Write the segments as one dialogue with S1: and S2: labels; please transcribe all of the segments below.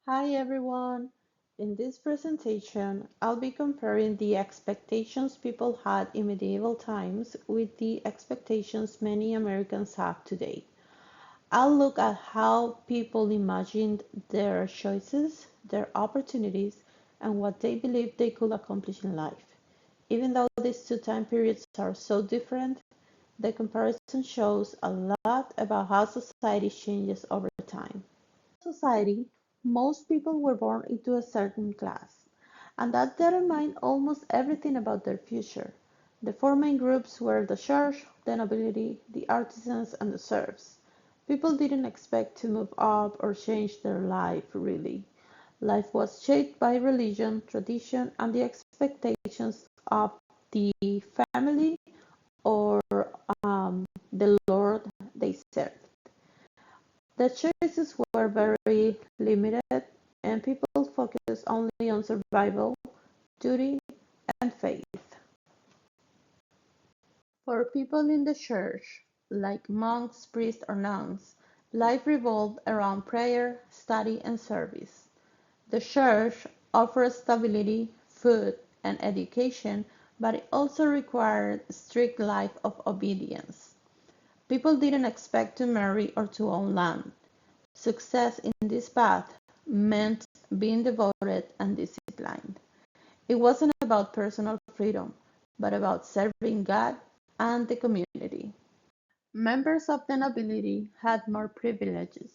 S1: Hi everyone! In this presentation, I'll be comparing the expectations people had in medieval times with the expectations many Americans have today. I'll look at how people imagined their choices, their opportunities, and what they believed they could accomplish in life. Even though these two time periods are so different, the comparison shows a lot about how society changes over time. Society, most people were born into a certain class, and that determined almost everything about their future. The four main groups were the church, the nobility, the artisans, and the serfs. People didn't expect to move up or change their life, really. Life was shaped by religion, tradition, and the expectations of the family or the Lord they served. The choices were very limited, and people focused only on survival, duty, and faith. For people in the church, like monks, priests, or nuns, life revolved around prayer, study, and service. The church offered stability, food, and education, but it also required a strict life of obedience. People didn't expect to marry or to own land. Success in this path meant being devoted and disciplined. It wasn't about personal freedom, but about serving God and the community. Members of the nobility had more privileges,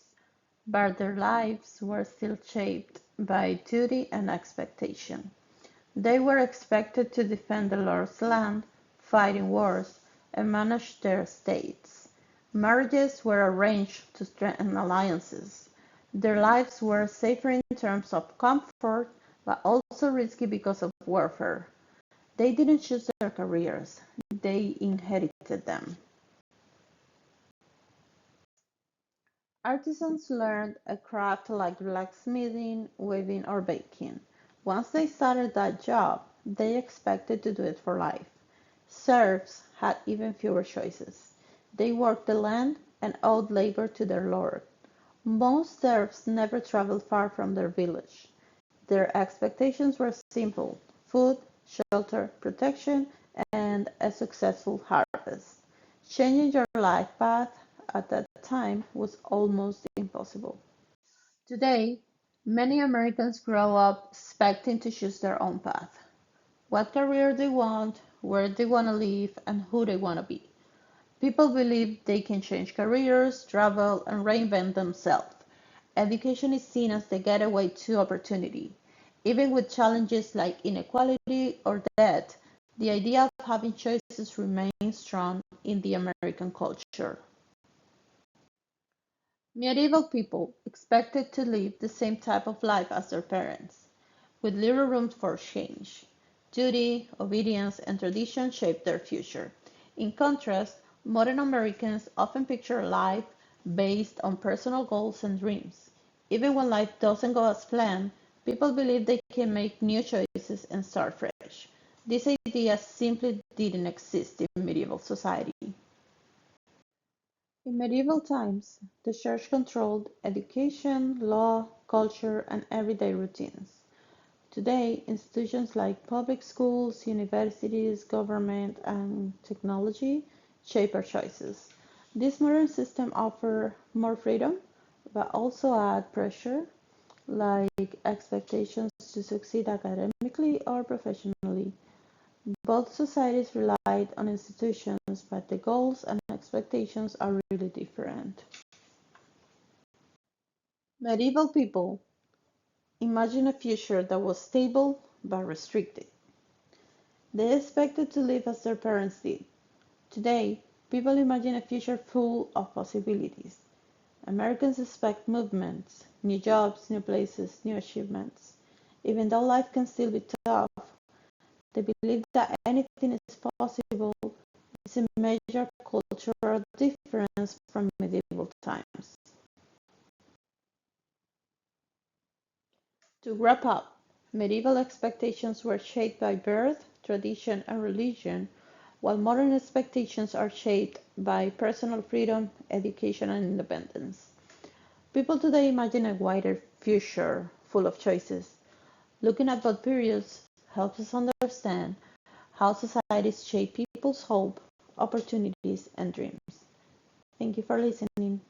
S1: but their lives were still shaped by duty and expectation. They were expected to defend the Lord's land, fight in wars, and manage their estates. Marriages were arranged to strengthen alliances. Their lives were safer in terms of comfort, but also risky because of warfare. They didn't choose their careers, they inherited them. Artisans learned a craft like blacksmithing, weaving, or baking. Once they started that job, they expected to do it for life. Serfs had even fewer choices. They worked the land and owed labor to their lord. Most serfs never traveled far from their village. Their expectations were simple: food, shelter, protection, and a successful harvest. Changing your life path at that time was almost impossible. Today, many Americans grow up expecting to choose their own path: what career they want, where they want to live, and who they want to be. People believe they can change careers, travel, and reinvent themselves. Education is seen as the gateway to opportunity. Even with challenges like inequality or debt, the idea of having choices remains strong in the American culture. Medieval people expected to live the same type of life as their parents, with little room for change. Duty, obedience, and tradition shaped their future. In contrast, modern Americans often picture life based on personal goals and dreams. Even when life doesn't go as planned, people believe they can make new choices and start fresh. This idea simply didn't exist in medieval society. In medieval times, the church controlled education, law, culture, and everyday routines. Today, institutions like public schools, universities, government, and technology shape our choices. This modern system offers more freedom, but also add pressure, like expectations to succeed academically or professionally. Both societies relied on institutions, but the goals and expectations are really different. Medieval people imagined a future that was stable but restricted. They expected to live as their parents did. Today, people imagine a future full of possibilities. Americans expect movements, new jobs, new places, new achievements. Even though life can still be tough, they believe that anything is possible. Is a major cultural difference from medieval times. To wrap up, medieval expectations were shaped by birth, tradition, and religion, while modern expectations are shaped by personal freedom, education, and independence. People today imagine a wider future, full of choices. Looking at both periods helps us understand how societies shape people's hope, opportunities, and dreams. Thank you for listening.